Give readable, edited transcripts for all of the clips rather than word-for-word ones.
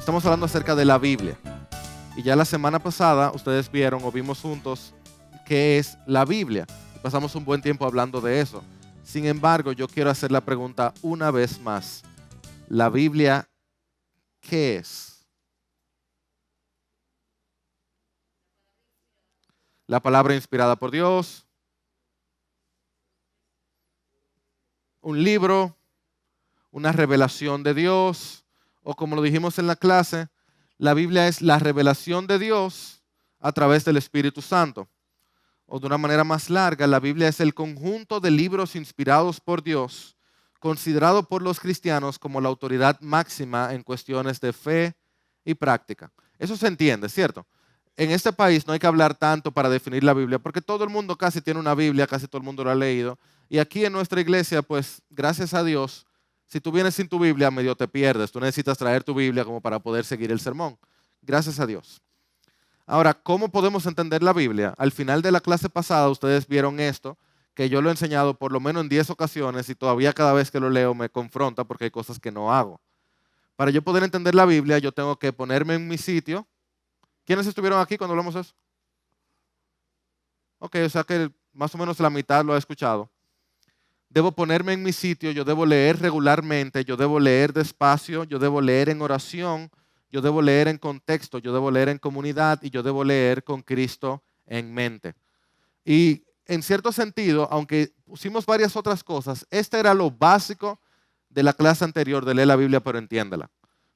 Estamos hablando acerca de la Biblia. Y ya la semana pasada ustedes vieron o vimos juntos qué es la Biblia. Pasamos un buen tiempo hablando de eso. Sin embargo, yo quiero hacer la pregunta una vez más. ¿La Biblia qué es? La palabra inspirada por Dios, un libro, una revelación de Dios, o como lo dijimos en la clase, la Biblia es la revelación de Dios a través del Espíritu Santo. O de una manera más larga, la Biblia es el conjunto de libros inspirados por Dios, considerado por los cristianos como la autoridad máxima en cuestiones de fe y práctica. Eso se entiende, ¿cierto? En este país no hay que hablar tanto para definir la Biblia, porque todo el mundo casi tiene una Biblia, casi todo el mundo lo ha leído. Y aquí en nuestra iglesia, pues, gracias a Dios, si tú vienes sin tu Biblia, medio te pierdes. Tú necesitas traer tu Biblia como para poder seguir el sermón. Gracias a Dios. Ahora, ¿cómo podemos entender la Biblia? Al final de la clase pasada ustedes vieron esto, que yo lo he enseñado por lo menos en 10 ocasiones y todavía cada vez que lo leo me confronta porque hay cosas que no hago. Para yo poder entender la Biblia, yo tengo que ponerme en mi sitio. ¿Quiénes estuvieron aquí cuando hablamos de eso? Ok, o sea que más o menos la mitad lo ha escuchado. Debo ponerme en mi sitio, yo debo leer regularmente, yo debo leer despacio, yo debo leer en oración, yo debo leer en contexto, yo debo leer en comunidad y yo debo leer con Cristo en mente. Y en cierto sentido, aunque pusimos varias otras cosas, este era lo básico de la clase anterior de leer la Biblia, pero entiéndala.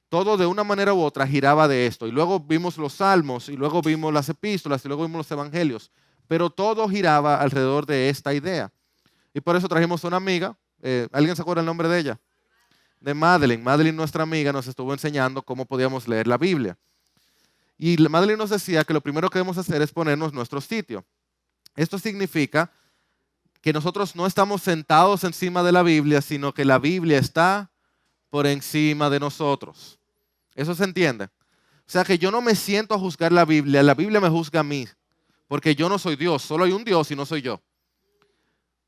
Todo de una manera u otra giraba de esto. Y luego vimos los salmos, y luego vimos las epístolas, y luego vimos los evangelios. Pero todo giraba alrededor de esta idea. Y por eso trajimos a una amiga. ¿Alguien se acuerda el nombre de ella? De Madeline. Madeline, nuestra amiga, nos estuvo enseñando cómo podíamos leer la Biblia. Y Madeline nos decía que lo primero que debemos hacer es ponernos nuestro sitio. Esto significa que nosotros no estamos sentados encima de la Biblia, sino que la Biblia está por encima de nosotros. ¿Eso se entiende? O sea que yo no me siento a juzgar la Biblia me juzga a mí, porque yo no soy Dios, solo hay un Dios y no soy yo.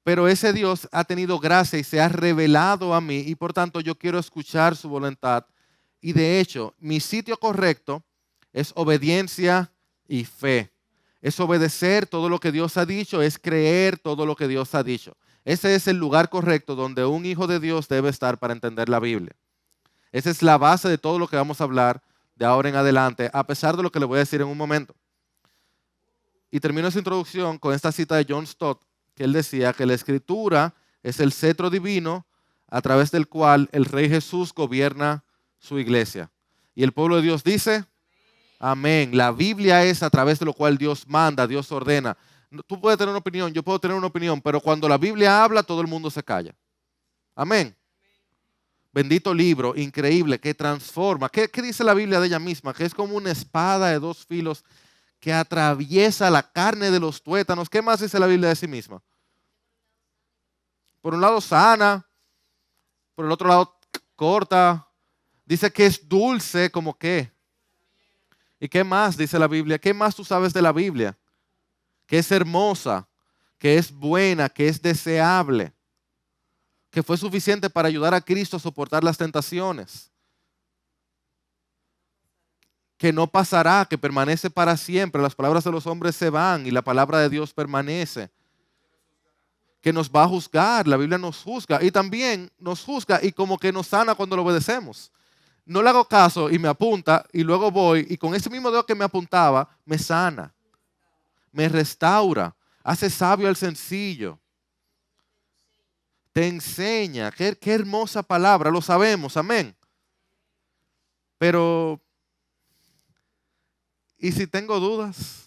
Pero ese Dios ha tenido gracia y se ha revelado a mí y por tanto yo quiero escuchar su voluntad. Y de hecho, mi sitio correcto es obediencia y fe. Es obedecer todo lo que Dios ha dicho, es creer todo lo que Dios ha dicho. Ese es el lugar correcto donde un hijo de Dios debe estar para entender la Biblia. Esa es la base de todo lo que vamos a hablar de ahora en adelante, a pesar de lo que le voy a decir en un momento. Y termino esa introducción con esta cita de John Stott, que él decía que la Escritura es el cetro divino a través del cual el Rey Jesús gobierna su iglesia. Y el pueblo de Dios dice, amén. La Biblia es a través de lo cual Dios manda, Dios ordena. Tú puedes tener una opinión, yo puedo tener una opinión, pero cuando la Biblia habla, todo el mundo se calla. Amén. Bendito libro, increíble, que transforma. ¿Qué dice la Biblia de ella misma? Que es como una espada de dos filos que atraviesa la carne de los tuétanos. ¿Qué más dice la Biblia de sí misma? Por un lado sana, por el otro lado corta. Dice que es dulce, ¿como qué? ¿Y qué más dice la Biblia? ¿Qué más tú sabes de la Biblia? Que es hermosa, que es buena, que es deseable, que fue suficiente para ayudar a Cristo a soportar las tentaciones, que no pasará, que permanece para siempre. Las palabras de los hombres se van y la palabra de Dios permanece. Que nos va a juzgar, la Biblia nos juzga y también nos juzga y como que nos sana cuando lo obedecemos. No le hago caso y me apunta y luego voy y con ese mismo dedo que me apuntaba, me sana, me restaura, hace sabio al sencillo, te enseña. Qué hermosa palabra, lo sabemos, amén. Pero, ¿y si tengo dudas?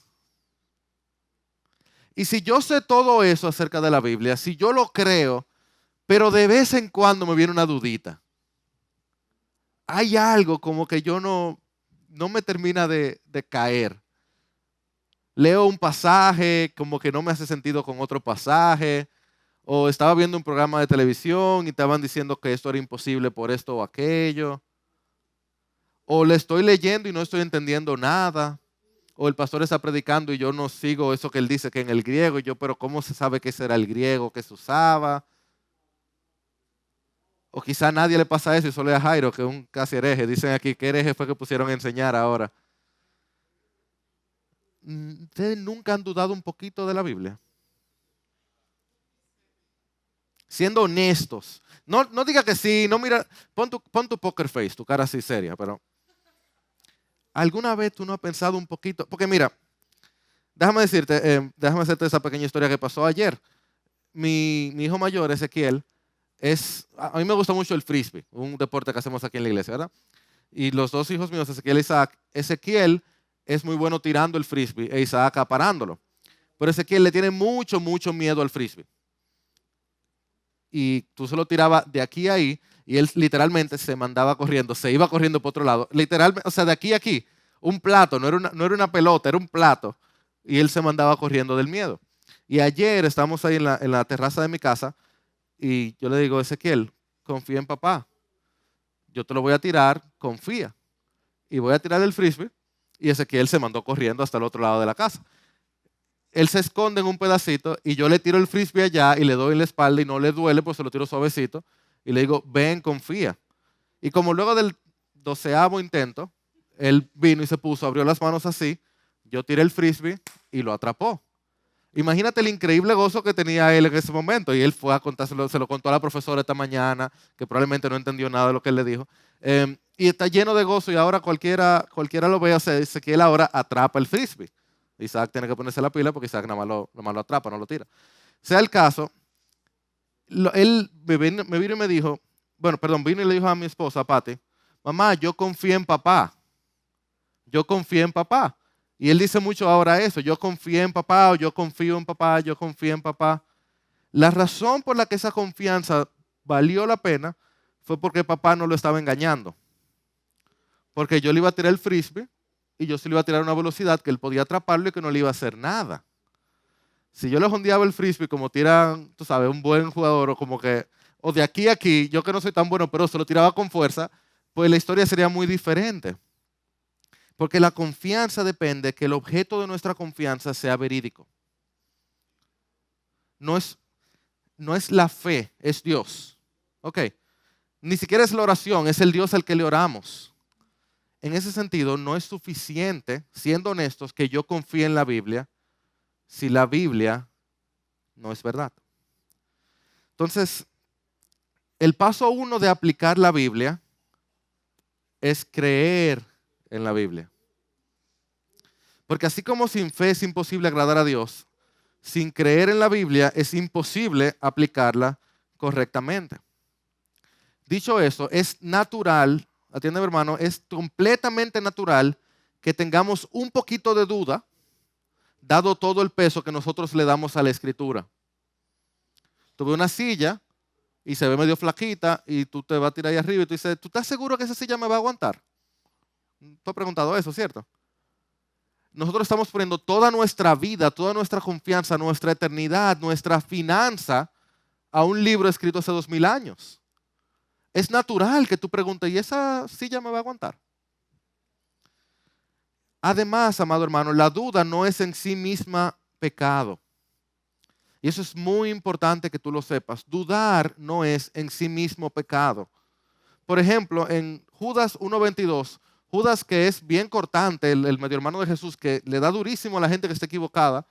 Y si yo sé todo eso acerca de la Biblia, si yo lo creo, pero de vez en cuando me viene una dudita. Hay algo como que yo no me termina de caer. Leo un pasaje, como que no me hace sentido con otro pasaje. O estaba viendo un programa de televisión y estaban diciendo que esto era imposible por esto o aquello. O le estoy leyendo y no estoy entendiendo nada. O el pastor está predicando y yo no sigo eso que él dice que en el griego. Y yo, pero ¿cómo se sabe que ese era el griego que se usaba? O quizá a nadie le pasa eso y solo a Jairo, que es un casi hereje. Dicen aquí, ¿qué hereje fue que pusieron a enseñar ahora? ¿Ustedes nunca han dudado un poquito de la Biblia? Siendo honestos. No, no diga que sí, no mira, pon tu poker face, tu cara así seria, pero ¿alguna vez tú no has pensado un poquito? Porque mira, déjame hacerte esa pequeña historia que pasó ayer. Mi hijo mayor, Ezequiel, a mí me gusta mucho el frisbee, un deporte que hacemos aquí en la iglesia, ¿verdad? Y los dos hijos míos, Ezequiel e Isaac, Ezequiel es muy bueno tirando el frisbee e Isaac aparándolo. Pero Ezequiel le tiene mucho, mucho miedo al frisbee. Y tú se lo tirabas de aquí a ahí y él literalmente se mandaba corriendo, se iba corriendo por otro lado. Literalmente, o sea, de aquí a aquí, un plato, no era una pelota, era un plato. Y él se mandaba corriendo del miedo. Y ayer estábamos ahí en la terraza de mi casa y yo le digo, Ezequiel, confía en papá. Yo te lo voy a tirar, confía. Y voy a tirar el frisbee y Ezequiel se mandó corriendo hasta el otro lado de la casa. Él se esconde en un pedacito y yo le tiro el frisbee allá y le doy en la espalda y no le duele, pues se lo tiro suavecito y le digo, ven, confía. Y como luego del 12º intento, él vino y se puso, abrió las manos así, yo tiré el frisbee y lo atrapó. Imagínate el increíble gozo que tenía él en ese momento. Y él fue a contárselo, se lo contó a la profesora esta mañana, que probablemente no entendió nada de lo que él le dijo. Y está lleno de gozo y ahora cualquiera lo ve, o sea, dice que él ahora atrapa el frisbee. Isaac tiene que ponerse la pila porque Isaac nada más lo atrapa, no lo tira. Sea el caso, él me vino y me dijo, bueno, perdón, vino y le dijo a mi esposa, a Patty, mamá, yo confío en papá. Yo confío en papá. Y él dice mucho ahora eso, yo confío en papá, o yo confío en papá, yo confío en papá. La razón por la que esa confianza valió la pena fue porque papá no lo estaba engañando. Porque yo le iba a tirar el frisbee y yo se le iba a tirar a una velocidad que él podía atraparlo y que no le iba a hacer nada. Si yo le jondeaba el frisbee como tira, tú sabes, un buen jugador o como que, o de aquí a aquí, yo que no soy tan bueno, pero se lo tiraba con fuerza, pues la historia sería muy diferente. Porque la confianza depende que el objeto de nuestra confianza sea verídico. No es la fe, es Dios. Ok. Ni siquiera es la oración, es el Dios al que le oramos. En ese sentido, no es suficiente, siendo honestos, que yo confíe en la Biblia si la Biblia no es verdad. Entonces, el paso 1 de aplicar la Biblia es creer en la Biblia. Porque así como sin fe es imposible agradar a Dios, sin creer en la Biblia es imposible aplicarla correctamente. Dicho eso, es natural, atiéndeme hermano, es completamente natural que tengamos un poquito de duda, dado todo el peso que nosotros le damos a la Escritura. Tuve una silla y se ve medio flaquita y tú te vas a tirar ahí arriba y tú dices, ¿tú estás seguro que esa silla me va a aguantar? Tú has preguntado eso, ¿cierto? Nosotros estamos poniendo toda nuestra vida, toda nuestra confianza, nuestra eternidad, nuestra finanza a un libro escrito hace 2000 años. Es natural que tú preguntes, ¿y esa silla me va a aguantar? Además, amado hermano, la duda no es en sí misma pecado. Y eso es muy importante que tú lo sepas. Dudar no es en sí mismo pecado. Por ejemplo, en Judas 1:22, Judas, que es bien cortante, el medio hermano de Jesús, que le da durísimo a la gente que está equivocada,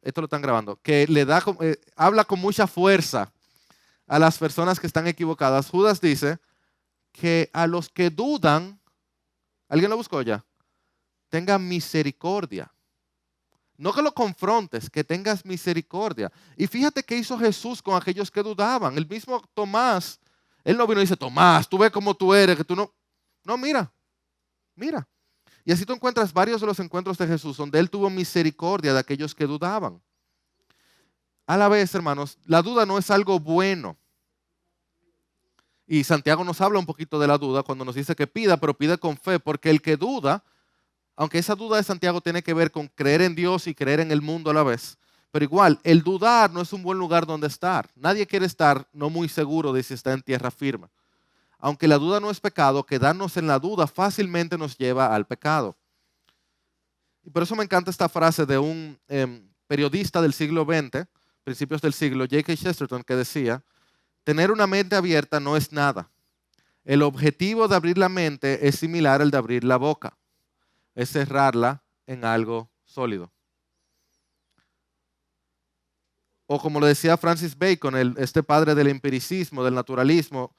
esto lo están grabando, que habla con mucha fuerza a las personas que están equivocadas. Judas dice que a los que dudan, ¿alguien lo buscó ya? Tenga misericordia. No que lo confrontes, que tengas misericordia. Y fíjate qué hizo Jesús con aquellos que dudaban. El mismo Tomás, él no vino y dice, Tomás, tú ves cómo tú eres, que tú no. No, mira. Y así tú encuentras varios de los encuentros de Jesús donde él tuvo misericordia de aquellos que dudaban. A la vez, hermanos, la duda no es algo bueno. Y Santiago nos habla un poquito de la duda cuando nos dice que pida, pero pide con fe, porque el que duda, aunque esa duda de Santiago tiene que ver con creer en Dios y creer en el mundo a la vez, pero igual, el dudar no es un buen lugar donde estar. Nadie quiere estar no muy seguro de si está en tierra firme. Aunque la duda no es pecado, quedarnos en la duda fácilmente nos lleva al pecado. Y por eso me encanta esta frase de un periodista del siglo XX, principios del siglo, G.K. Chesterton, que decía Tener una mente abierta no es nada. El objetivo de abrir la mente es similar al de abrir la boca. Es cerrarla en algo sólido. O como lo decía Francis Bacon, este padre del empiricismo, del naturalismo,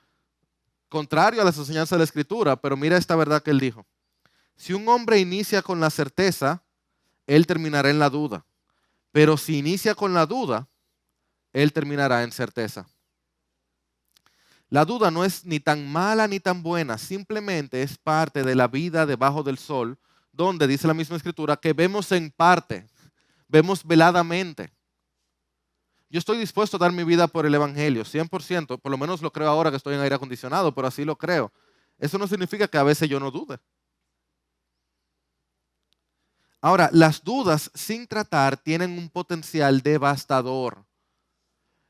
contrario a las enseñanzas de la Escritura, pero mira esta verdad que él dijo. Si un hombre inicia con la certeza, él terminará en la duda. Pero si inicia con la duda, él terminará en certeza. La duda no es ni tan mala ni tan buena, simplemente es parte de la vida debajo del sol, donde dice la misma Escritura que vemos en parte, vemos veladamente. Yo estoy dispuesto a dar mi vida por el Evangelio, 100%, por lo menos lo creo ahora que estoy en aire acondicionado, pero así lo creo. Eso no significa que a veces yo no dude. Ahora, las dudas sin tratar tienen un potencial devastador.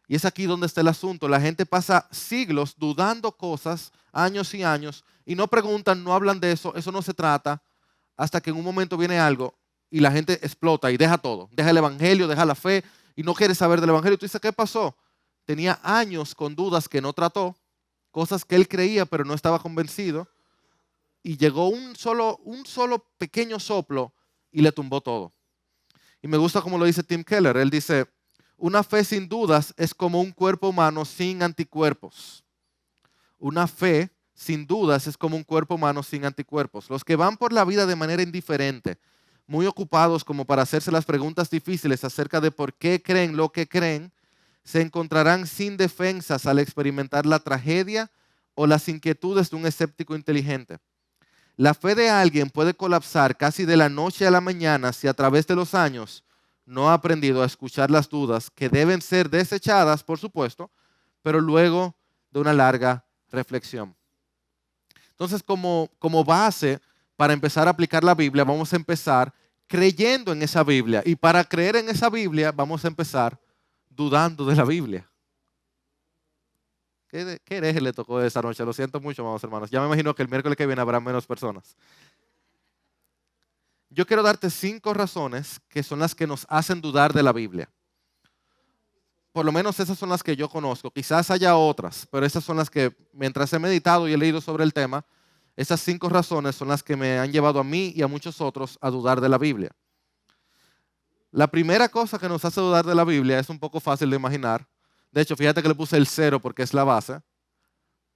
Y es aquí donde está el asunto. La gente pasa siglos dudando cosas, años y años, y no preguntan, no hablan de eso, eso no se trata, hasta que en un momento viene algo y la gente explota y deja todo. Deja el Evangelio, deja la fe y no quiere saber del Evangelio. Tú dices, ¿qué pasó? Tenía años con dudas que no trató, cosas que él creía pero no estaba convencido, y llegó un solo pequeño soplo y le tumbó todo. Y me gusta como lo dice Tim Keller. Él dice, una fe sin dudas es como un cuerpo humano sin anticuerpos. Una fe sin dudas es como un cuerpo humano sin anticuerpos. Los que van por la vida de manera indiferente, muy ocupados como para hacerse las preguntas difíciles acerca de por qué creen lo que creen, se encontrarán sin defensas al experimentar la tragedia o las inquietudes de un escéptico inteligente. La fe de alguien puede colapsar casi de la noche a la mañana si a través de los años no ha aprendido a escuchar las dudas que deben ser desechadas, por supuesto, pero luego de una larga reflexión. Entonces, como base para empezar a aplicar la Biblia, vamos a empezar creyendo en esa Biblia. Y para creer en esa Biblia, vamos a empezar dudando de la Biblia. ¿Qué hereje le tocó esa noche? Lo siento mucho, amados hermanos. Ya me imagino que el miércoles que viene habrá menos personas. Yo quiero darte 5 razones que son las que nos hacen dudar de la Biblia. Por lo menos esas son las que yo conozco. Quizás haya otras, pero esas son las que, mientras he meditado y he leído sobre el tema, esas 5 razones son las que me han llevado a mí y a muchos otros a dudar de la Biblia. La primera cosa que nos hace dudar de la Biblia es un poco fácil de imaginar. De hecho, fíjate que le puse el 0 porque es la base.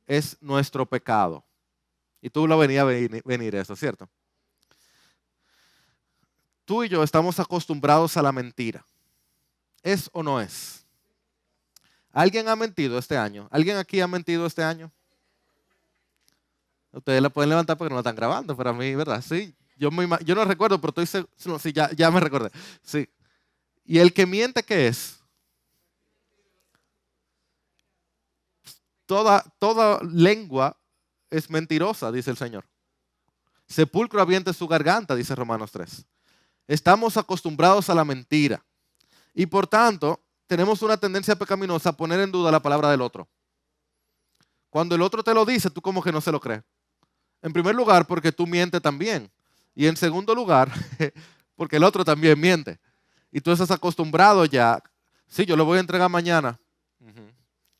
Es nuestro pecado. Y tú lo venías a venir eso, ¿cierto? Tú y yo estamos acostumbrados a la mentira. ¿Es o no es? ¿Alguien ha mentido este año? ¿Alguien aquí ha mentido este año? Ustedes la pueden levantar porque no la están grabando, pero a mí, ¿verdad? Sí. Yo no recuerdo, pero estoy seguro. No, sí, ya me recordé. Sí. ¿Y el que miente qué es? Toda lengua es mentirosa, dice el Señor. Sepulcro abriente su garganta, dice Romanos 3. Estamos acostumbrados a la mentira. Y por tanto, tenemos una tendencia pecaminosa a poner en duda la palabra del otro. Cuando el otro te lo dice, tú como que no se lo crees. En primer lugar, porque tú mientes también. Y en segundo lugar, porque el otro también miente. Y tú estás acostumbrado ya. Sí, yo lo voy a entregar mañana.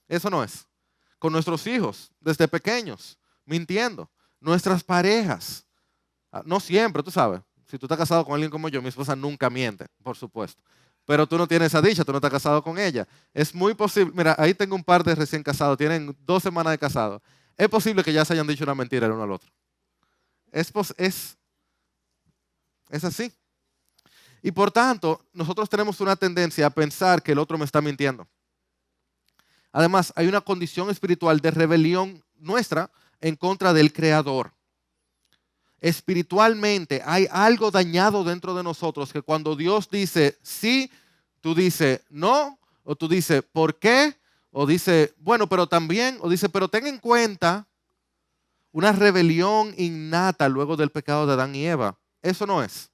Eso no es. Con nuestros hijos, desde pequeños, mintiendo. Nuestras parejas. No siempre, tú sabes. Si tú estás casado con alguien como yo, mi esposa nunca miente, por supuesto. Pero tú no tienes esa dicha, tú no estás casado con ella. Es muy posible, mira, ahí tengo un par de recién casados, tienen 2 semanas de casado. Es posible que ya se hayan dicho una mentira el uno al otro. Es así. Y por tanto, nosotros tenemos una tendencia a pensar que el otro me está mintiendo. Además, hay una condición espiritual de rebelión nuestra en contra del Creador. Espiritualmente hay algo dañado dentro de nosotros que cuando Dios dice sí, tú dices no, o tú dices ¿por qué? O dice bueno, pero también, o dice pero ten en cuenta. Una rebelión innata luego del pecado de Adán y Eva. Eso no es.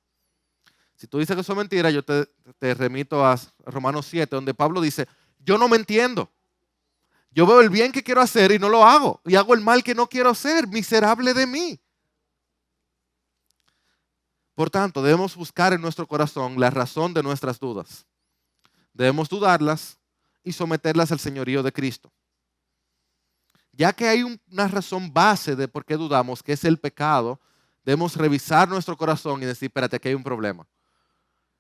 Si tú dices que eso es mentira, yo te remito a Romanos 7, donde Pablo dice, yo no me entiendo. Yo veo el bien que quiero hacer y no lo hago. Y hago el mal que no quiero hacer. Miserable de mí. Por tanto, debemos buscar en nuestro corazón la razón de nuestras dudas. Debemos dudarlas y someterlas al señorío de Cristo. Ya que hay una razón base de por qué dudamos, que es el pecado, debemos revisar nuestro corazón y decir, espérate, aquí hay un problema.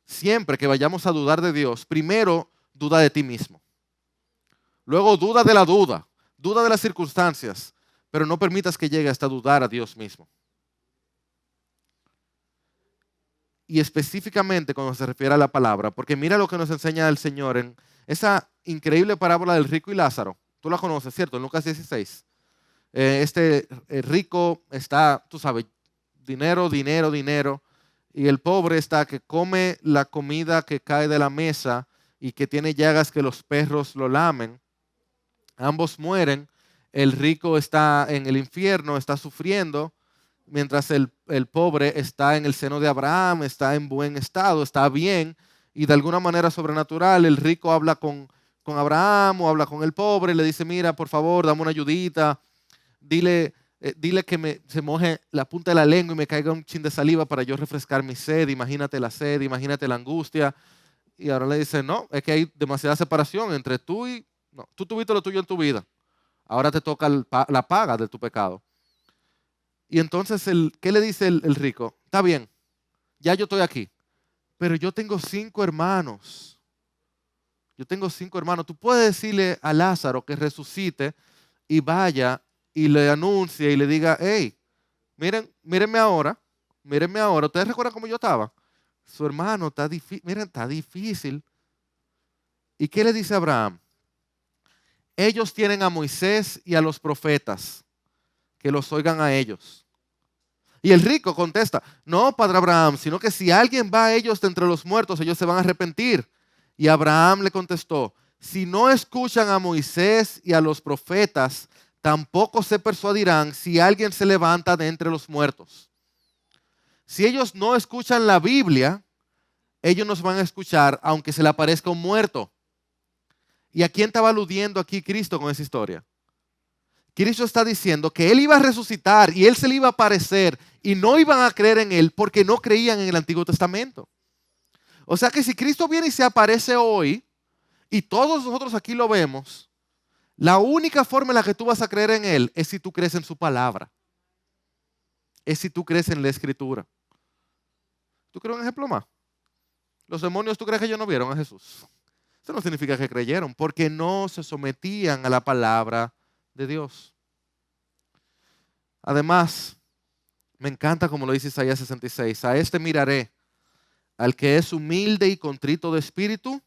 Siempre que vayamos a dudar de Dios, primero duda de ti mismo. Luego duda de la duda, duda de las circunstancias, pero no permitas que llegue hasta dudar a Dios mismo. Y específicamente cuando se refiere a la palabra, porque mira lo que nos enseña el Señor en esa increíble parábola del rico y Lázaro. Tú la conoces, ¿cierto? En Lucas 16. Este rico está, tú sabes, dinero, dinero, dinero. Y el pobre está que come la comida que cae de la mesa y que tiene llagas que los perros lo lamen. Ambos mueren. El rico está en el infierno, está sufriendo, mientras el pobre está en el seno de Abraham, está en buen estado, está bien, y de alguna manera sobrenatural el rico habla con Abraham o habla con el pobre, le dice, mira, por favor, dame una ayudita, dile que se moje la punta de la lengua y me caiga un chin de saliva para yo refrescar mi sed, imagínate la sed, imagínate la angustia. Y ahora le dice, no, es que hay demasiada separación entre tú y... No, tú tuviste lo tuyo en tu vida, ahora te toca la paga de tu pecado. Y entonces, ¿qué le dice el rico? Está bien, ya yo estoy aquí, pero yo tengo 5 hermanos. Yo tengo 5 hermanos. Tú puedes decirle a Lázaro que resucite y vaya y le anuncie y le diga, hey, mírenme ahora, mírenme ahora. ¿Ustedes recuerdan cómo yo estaba? Su hermano está difícil, miren, está difícil. ¿Y qué le dice Abraham? Ellos tienen a Moisés y a los profetas, que los oigan a ellos. Y el rico contesta, no, padre Abraham, sino que si alguien va a ellos de entre los muertos, ellos se van a arrepentir. Y Abraham le contestó, si no escuchan a Moisés y a los profetas, tampoco se persuadirán si alguien se levanta de entre los muertos. Si ellos no escuchan la Biblia, ellos nos van a escuchar aunque se le aparezca un muerto. ¿Y a quién estaba aludiendo aquí Cristo con esa historia? Cristo está diciendo que Él iba a resucitar y Él se le iba a aparecer y no iban a creer en Él porque no creían en el Antiguo Testamento. O sea que si Cristo viene y se aparece hoy y todos nosotros aquí lo vemos, la única forma en la que tú vas a creer en Él es si tú crees en su palabra. Es si tú crees en la Escritura. ¿Tú crees un ejemplo más? Los demonios, ¿tú crees que ellos no vieron a Jesús? Eso no significa que creyeron, porque no se sometían a la palabra de Dios. Además, me encanta como lo dice Isaías 66, a este miraré, al que es humilde y contrito de espíritu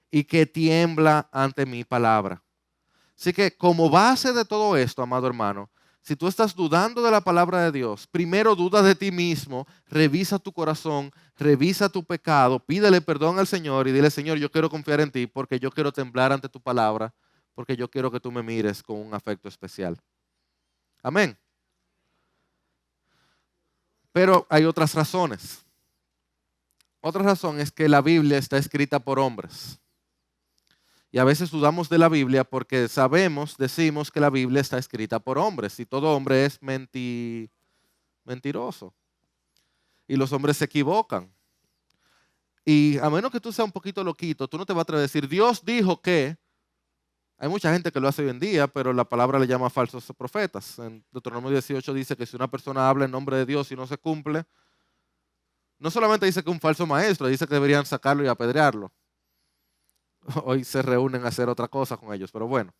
y que tiembla ante mi palabra. Así que como base de todo esto, amado hermano, si tú estás dudando de la palabra de Dios, primero duda de ti mismo, revisa tu corazón, revisa tu pecado, pídele perdón al Señor y dile, Señor, yo quiero confiar en ti porque yo quiero temblar ante tu palabra, porque yo quiero que tú me mires con un afecto especial. Amén. Pero hay otras razones. Otra razón es que la Biblia está escrita por hombres. Y a veces dudamos de la Biblia porque decimos que la Biblia está escrita por hombres y todo hombre es mentiroso. Y los hombres se equivocan. Y a menos que tú seas un poquito loquito, tú no te vas a atrever a decir, Dios dijo que. Hay mucha gente que lo hace hoy en día, pero la palabra le llama falsos profetas. En Deuteronomio 18 dice que si una persona habla en nombre de Dios y no se cumple, no solamente dice que es un falso maestro, dice que deberían sacarlo y apedrearlo. Hoy se reúnen a hacer otra cosa con ellos, pero bueno.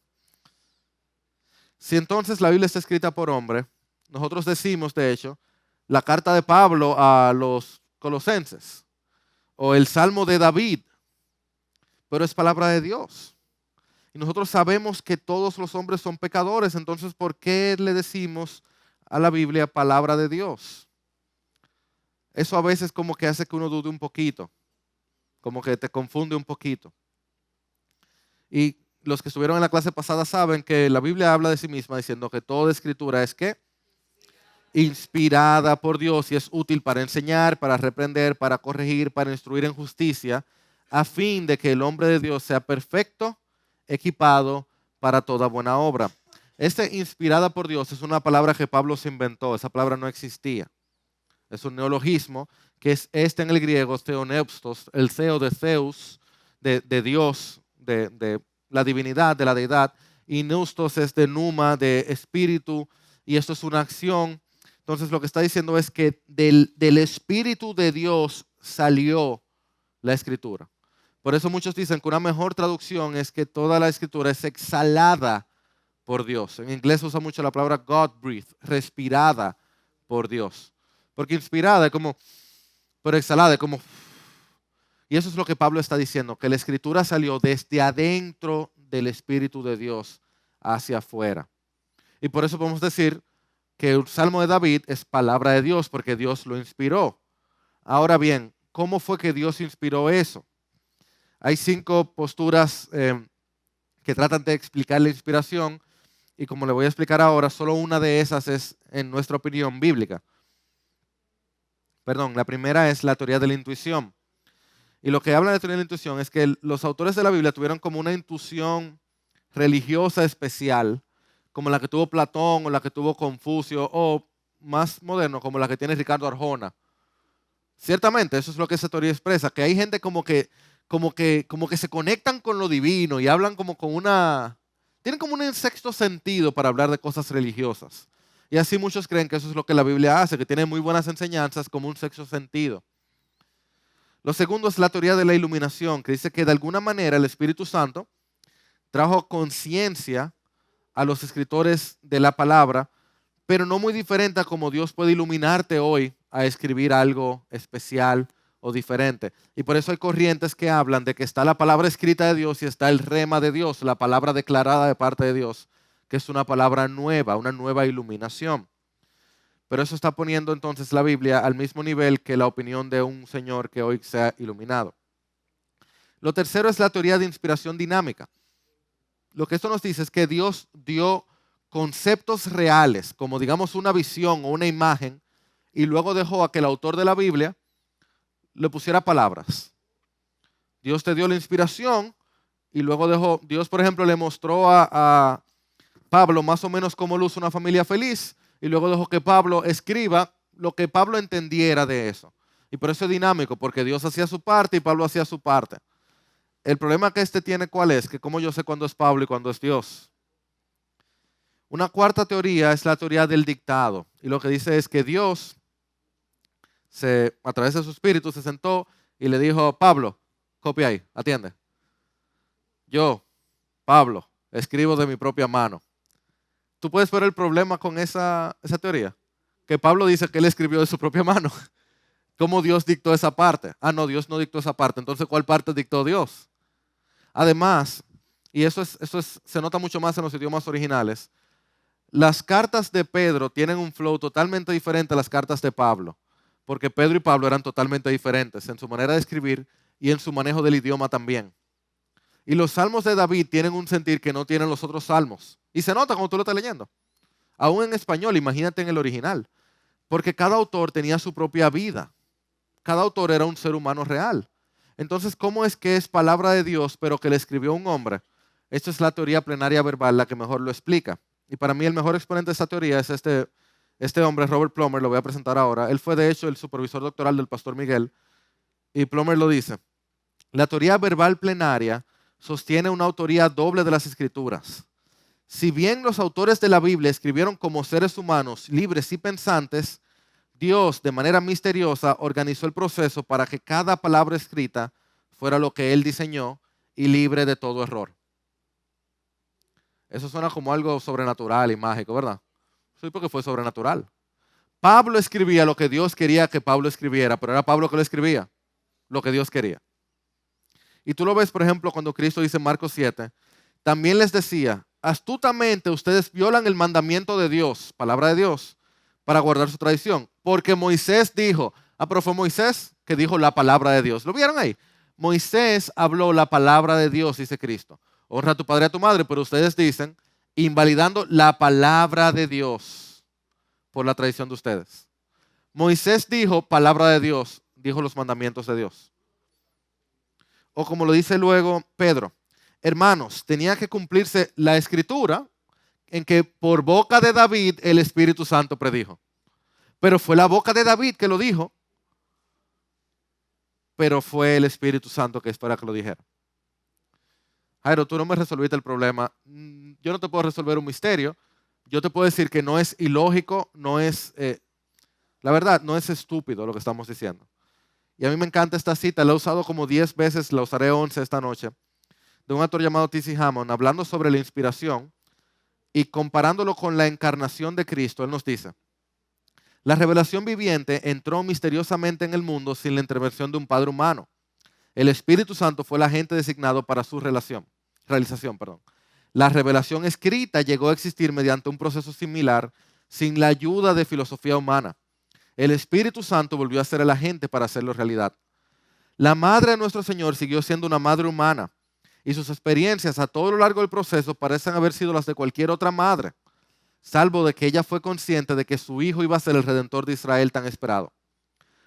Si entonces la Biblia está escrita por hombre, nosotros decimos, de hecho, la carta de Pablo a los colosenses o el Salmo de David, pero es palabra de Dios. Y nosotros sabemos que todos los hombres son pecadores, entonces ¿por qué le decimos a la Biblia palabra de Dios? Eso a veces como que hace que uno dude un poquito, como que te confunde un poquito. Y los que estuvieron en la clase pasada saben que la Biblia habla de sí misma diciendo que toda escritura es ¿qué? Inspirada por Dios y es útil para enseñar, para reprender, para corregir, para instruir en justicia, a fin de que el hombre de Dios sea perfecto, equipado para toda buena obra. Inspirada por Dios es una palabra que Pablo se inventó, esa palabra no existía. Es un neologismo que es en el griego, theoneustos, el theo de Zeus, de Dios, de la divinidad, de la deidad, y neustos es de pneuma, de espíritu, y esto es una acción. Entonces lo que está diciendo es que del Espíritu de Dios salió la Escritura. Por eso muchos dicen que una mejor traducción es que toda la Escritura es exhalada por Dios. En inglés se usa mucho la palabra God-breathed, respirada por Dios. Porque inspirada es como, pero exhalada es como... Y eso es lo que Pablo está diciendo, que la Escritura salió desde adentro del Espíritu de Dios hacia afuera. Y por eso podemos decir que el Salmo de David es palabra de Dios, porque Dios lo inspiró. Ahora bien, ¿cómo fue que Dios inspiró eso? Hay 5 posturas que tratan de explicar la inspiración, y como le voy a explicar ahora, solo una de esas es, en nuestra opinión, bíblica. Perdón, la primera es la teoría de la intuición. Y lo que habla de la teoría de la intuición es que los autores de la Biblia tuvieron como una intuición religiosa especial, como la que tuvo Platón o la que tuvo Confucio, o más moderno, como la que tiene Ricardo Arjona. Ciertamente, eso es lo que esa teoría expresa, que hay gente como que se conectan con lo divino y hablan como con tienen como un sexto sentido para hablar de cosas religiosas. Y así muchos creen que eso es lo que la Biblia hace, que tiene muy buenas enseñanzas como un sexto sentido. Lo segundo es la teoría de la iluminación, que dice que de alguna manera el Espíritu Santo trajo conciencia a los escritores de la palabra, pero no muy diferente a como Dios puede iluminarte hoy a escribir algo especial o diferente. Y por eso hay corrientes que hablan de que está la palabra escrita de Dios y está el rema de Dios, la palabra declarada de parte de Dios, que es una palabra nueva, una nueva iluminación. Pero eso está poniendo entonces la Biblia al mismo nivel que la opinión de un señor que hoy se ha iluminado. Lo tercero es la teoría de inspiración dinámica. Lo que esto nos dice es que Dios dio conceptos reales, como digamos una visión o una imagen, y luego dejó a que el autor de la Biblia le pusiera palabras. Dios te dio la inspiración y luego dejó, Dios por ejemplo le mostró a Pablo más o menos cómo luce una familia feliz, y luego dejó que Pablo escriba lo que Pablo entendiera de eso. Y por eso es dinámico, porque Dios hacía su parte y Pablo hacía su parte. El problema que este tiene, ¿cuál es? Que cómo yo sé cuándo es Pablo y cuándo es Dios. Una cuarta teoría es la teoría del dictado. Y lo que dice es que Dios, a través de su espíritu, se sentó y le dijo, Pablo, copia ahí, atiende. Yo, Pablo, escribo de mi propia mano. ¿Tú puedes ver el problema con esa teoría? Que Pablo dice que él escribió de su propia mano. ¿Cómo Dios dictó esa parte? Ah, no, Dios no dictó esa parte. Entonces, ¿cuál parte dictó Dios? Además, y se nota mucho más en los idiomas originales, las cartas de Pedro tienen un flow totalmente diferente a las cartas de Pablo, porque Pedro y Pablo eran totalmente diferentes en su manera de escribir y en su manejo del idioma también. Y los salmos de David tienen un sentir que no tienen los otros salmos. Y se nota cuando tú lo estás leyendo. Aún en español, imagínate en el original. Porque cada autor tenía su propia vida. Cada autor era un ser humano real. Entonces, ¿cómo es que es palabra de Dios, pero que le escribió un hombre? Esta es la teoría plenaria verbal la que mejor lo explica. Y para mí el mejor exponente de esta teoría es este hombre, Robert Plummer, lo voy a presentar ahora. Él fue de hecho el supervisor doctoral del pastor Miguel. Y Plummer lo dice. La teoría verbal plenaria sostiene una autoría doble de las escrituras. Si bien los autores de la Biblia escribieron como seres humanos libres y pensantes, Dios de manera misteriosa organizó el proceso para que cada palabra escrita fuera lo que Él diseñó y libre de todo error. Eso suena como algo sobrenatural y mágico, ¿verdad? Sí, porque fue sobrenatural. Pablo escribía lo que Dios quería que Pablo escribiera, pero era Pablo que lo escribía, lo que Dios quería. Y tú lo ves, por ejemplo, cuando Cristo dice en Marcos 7, también les decía, astutamente ustedes violan el mandamiento de Dios, palabra de Dios, para guardar su tradición. Porque Moisés dijo, pero fue Moisés que dijo la palabra de Dios. ¿Lo vieron ahí? Moisés habló la palabra de Dios, dice Cristo. Honra a tu padre y a tu madre, pero ustedes dicen, invalidando la palabra de Dios por la tradición de ustedes. Moisés dijo palabra de Dios, dijo los mandamientos de Dios. O como lo dice luego Pedro, hermanos, tenía que cumplirse la escritura en que por boca de David el Espíritu Santo predijo. Pero fue la boca de David que lo dijo, pero fue el Espíritu Santo que es para que lo dijera. Jairo, tú no me resolviste el problema. Yo no te puedo resolver un misterio. Yo te puedo decir que no es ilógico, no es, la verdad, no es estúpido lo que estamos diciendo. Y a mí me encanta esta cita, la he usado como 10 veces, la usaré 11 esta noche, de un autor llamado T.C. Hammond, hablando sobre la inspiración y comparándolo con la encarnación de Cristo. Él nos dice: la revelación viviente entró misteriosamente en el mundo sin la intervención de un padre humano. El Espíritu Santo fue el agente designado para su realización. La revelación escrita llegó a existir mediante un proceso similar sin la ayuda de filosofía humana. El Espíritu Santo volvió a ser el agente para hacerlo realidad. La madre de nuestro Señor siguió siendo una madre humana y sus experiencias a todo lo largo del proceso parecen haber sido las de cualquier otra madre, salvo de que ella fue consciente de que su hijo iba a ser el Redentor de Israel tan esperado.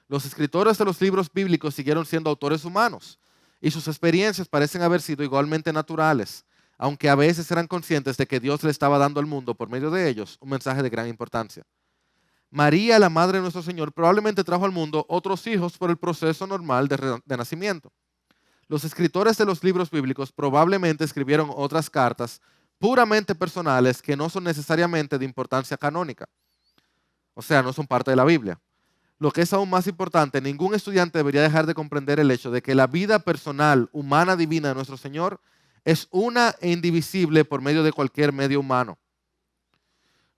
Los escritores de los libros bíblicos siguieron siendo autores humanos y sus experiencias parecen haber sido igualmente naturales, aunque a veces eran conscientes de que Dios le estaba dando al mundo por medio de ellos un mensaje de gran importancia. María, la madre de nuestro Señor, probablemente trajo al mundo otros hijos por el proceso normal de nacimiento. Los escritores de los libros bíblicos probablemente escribieron otras cartas puramente personales que no son necesariamente de importancia canónica. O sea, no son parte de la Biblia. Lo que es aún más importante, ningún estudiante debería dejar de comprender el hecho de que la vida personal, humana, divina de nuestro Señor es una e indivisible por medio de cualquier medio humano.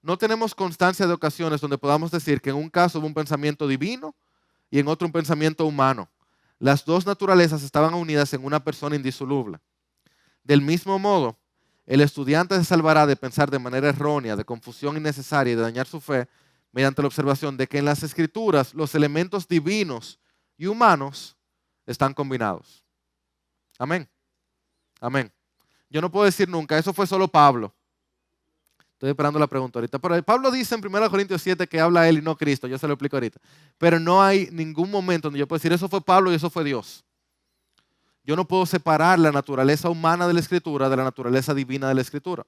No tenemos constancia de ocasiones donde podamos decir que en un caso hubo un pensamiento divino y en otro un pensamiento humano. Las dos naturalezas estaban unidas en una persona indisoluble. Del mismo modo, el estudiante se salvará de pensar de manera errónea, de confusión innecesaria y de dañar su fe mediante la observación de que en las Escrituras los elementos divinos y humanos están combinados. Amén. Amén. Yo no puedo decir nunca, eso fue solo Pablo. Estoy esperando la pregunta ahorita. Pero Pablo dice en 1 Corintios 7 que habla él y no Cristo. Yo se lo explico ahorita. Pero no hay ningún momento donde yo puedo decir eso fue Pablo y eso fue Dios. Yo no puedo separar la naturaleza humana de la Escritura de la naturaleza divina de la Escritura.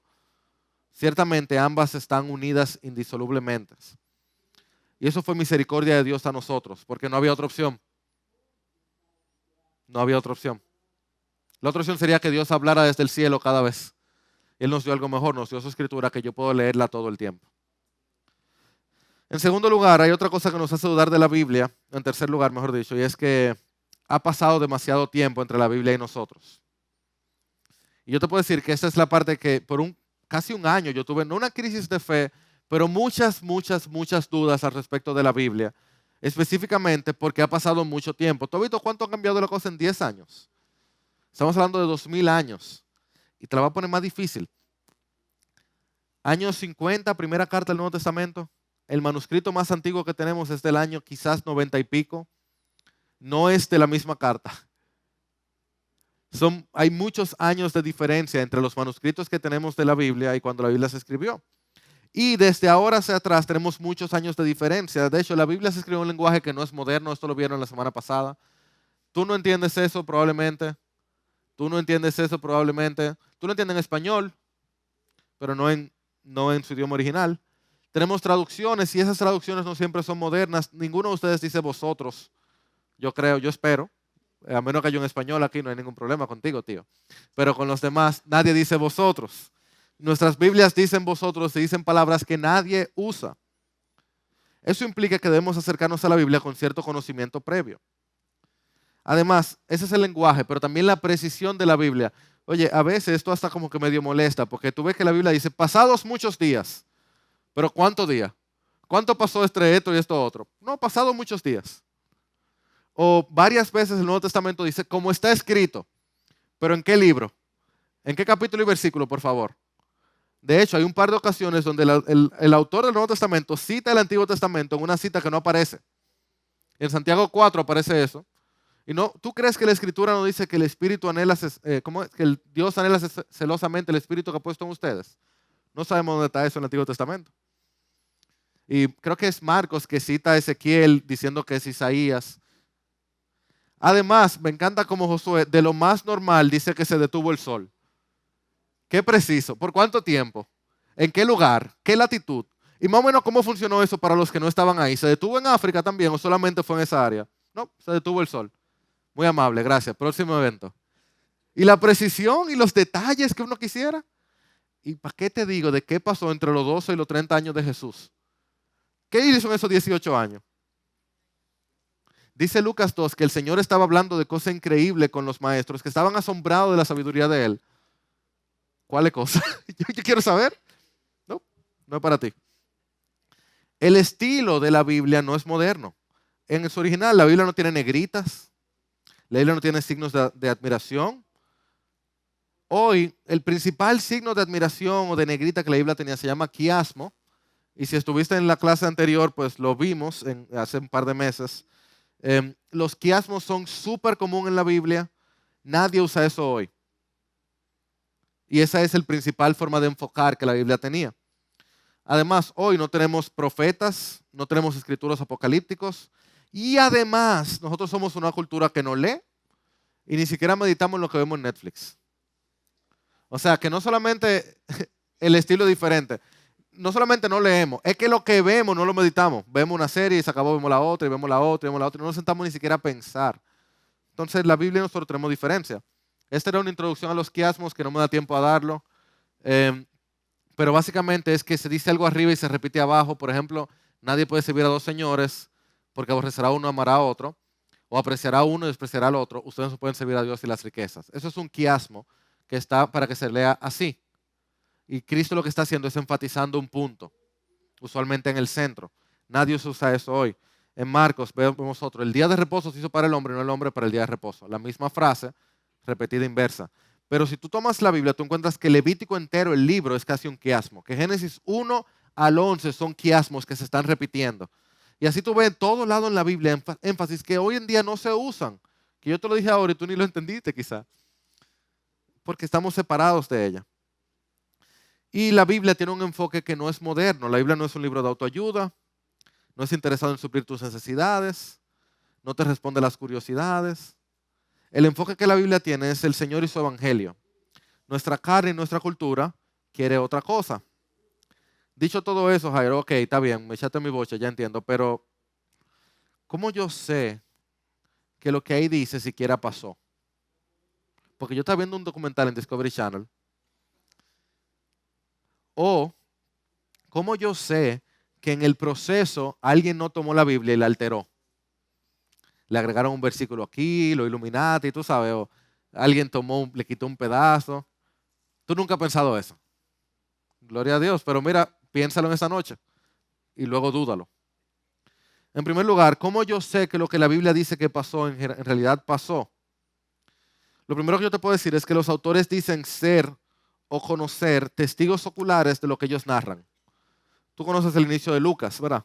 Ciertamente ambas están unidas indisolublemente. Y eso fue misericordia de Dios a nosotros, porque no había otra opción. No había otra opción. La otra opción sería que Dios hablara desde el cielo cada vez. Él nos dio algo mejor, nos dio su escritura que yo puedo leerla todo el tiempo. En segundo lugar, hay otra cosa que nos hace dudar de la Biblia, en tercer lugar, mejor dicho, y es que ha pasado demasiado tiempo entre la Biblia y nosotros. Y yo te puedo decir que esta es la parte que por casi un año yo tuve, no una crisis de fe, pero muchas dudas al respecto de la Biblia, específicamente porque ha pasado mucho tiempo. ¿Tú has visto cuánto ha cambiado la cosa en 10 años? Estamos hablando de 2000 años. Y te la voy a poner más difícil. Año 50, primera carta del Nuevo Testamento. El manuscrito más antiguo que tenemos es del año quizás 90 y pico. No es de la misma carta. Hay muchos años de diferencia entre los manuscritos que tenemos de la Biblia y cuando la Biblia se escribió. Y desde ahora hacia atrás tenemos muchos años de diferencia. De hecho, la Biblia se escribió en un lenguaje que no es moderno. Esto lo vieron la semana pasada. Tú no entiendes eso probablemente. Tú no entiendes eso probablemente. Tú lo entiendes en español, pero no en su idioma original. Tenemos traducciones y esas traducciones no siempre son modernas. Ninguno de ustedes dice vosotros. Yo creo, yo espero. A menos que haya un español aquí, no hay ningún problema contigo, tío. Pero con los demás, nadie dice vosotros. Nuestras Biblias dicen vosotros y dicen palabras que nadie usa. Eso implica que debemos acercarnos a la Biblia con cierto conocimiento previo. Además, ese es el lenguaje, pero también la precisión de la Biblia. Oye, a veces esto hasta como que medio molesta, porque tú ves que la Biblia dice, pasados muchos días. ¿Pero cuántos días? ¿Cuánto pasó entre esto y esto otro? No, pasado muchos días. O varias veces el Nuevo Testamento dice, como está escrito. ¿Pero en qué libro? ¿En qué capítulo y versículo, por favor? De hecho, hay un par de ocasiones donde el autor del Nuevo Testamento cita el Antiguo Testamento en una cita que no aparece. En Santiago 4 aparece eso. Y no, ¿tú crees que la Escritura no dice que el Espíritu anhela, que el Dios anhela celosamente el Espíritu que ha puesto en ustedes? No sabemos dónde está eso en el Antiguo Testamento. Y creo que es Marcos que cita a Ezequiel diciendo que es Isaías. Además, me encanta como Josué, de lo más normal, dice que se detuvo el sol. ¿Qué preciso? ¿Por cuánto tiempo? ¿En qué lugar? ¿Qué latitud? Y más o menos cómo funcionó eso para los que no estaban ahí. ¿Se detuvo en África también o solamente fue en esa área? No, se detuvo el sol. Muy amable, gracias. Próximo evento. Y la precisión y los detalles que uno quisiera. ¿Y para qué te digo de qué pasó entre los 12 y los 30 años de Jesús? ¿Qué hizo en esos 18 años? Dice Lucas 2 que el Señor estaba hablando de cosas increíbles con los maestros, que estaban asombrados de la sabiduría de Él. ¿Cuál es cosa? Yo quiero saber. No, no es para ti. El estilo de la Biblia no es moderno. En su original, la Biblia no tiene negritas, la Biblia no tiene signos de admiración. Hoy, el principal signo de admiración o de negrita que la Biblia tenía se llama quiasmo. Y si estuviste en la clase anterior, pues lo vimos hace un par de meses. Los quiasmos son súper comunes en la Biblia. Nadie usa eso hoy. Y esa es la principal forma de enfocar que la Biblia tenía. Además, hoy no tenemos profetas, no tenemos escrituras apocalípticos. Y además, nosotros somos una cultura que no lee y ni siquiera meditamos en lo que vemos en Netflix. O sea, que no solamente el estilo es diferente, no solamente no leemos, es que lo que vemos no lo meditamos. Vemos una serie y se acabó, vemos la otra, y vemos la otra, y vemos la otra, y no nos sentamos ni siquiera a pensar. Entonces, la Biblia y nosotros tenemos diferencia. Esta era una introducción a los quiasmos que no me da tiempo a darlo. Pero básicamente es que se dice algo arriba y se repite abajo. Por ejemplo, nadie puede servir a dos señores porque aborrecerá a uno y amará a otro, o apreciará a uno y despreciará al otro. Ustedes no pueden servir a Dios y las riquezas. Eso es un quiasmo que está para que se lea así. Y Cristo lo que está haciendo es enfatizando un punto, usualmente en el centro. Nadie usa eso hoy. En Marcos vemos otro. El día de reposo se hizo para el hombre y no el hombre para el día de reposo. La misma frase, repetida inversa. Pero si tú tomas la Biblia, tú encuentras que Levítico entero, el libro, es casi un quiasmo. Que Génesis 1 al 11 son quiasmos que se están repitiendo. Y así tú ves en todos lados en la Biblia énfasis que hoy en día no se usan. Que yo te lo dije ahora y tú ni lo entendiste quizá. Porque estamos separados de ella. Y la Biblia tiene un enfoque que no es moderno. La Biblia no es un libro de autoayuda. No es interesado en suplir tus necesidades. No te responde a las curiosidades. El enfoque que la Biblia tiene es el Señor y su evangelio. Nuestra carne y nuestra cultura quiere otra cosa. Dicho todo eso, Jairo, ok, está bien, me echaste mi bocha, ya entiendo, pero ¿cómo yo sé que lo que ahí dice siquiera pasó? Porque yo estaba viendo un documental en Discovery Channel. O, ¿cómo yo sé que en el proceso alguien no tomó la Biblia y la alteró? Le agregaron un versículo aquí, lo Illuminati, tú sabes, o alguien le quitó un pedazo. ¿Tú nunca has pensado eso? Gloria a Dios, pero mira, piénsalo en esa noche y luego dúdalo. En primer lugar, ¿cómo yo sé que lo que la Biblia dice que pasó en realidad pasó? Lo primero que yo te puedo decir es que los autores dicen ser o conocer testigos oculares de lo que ellos narran. Tú conoces el inicio de Lucas, ¿verdad?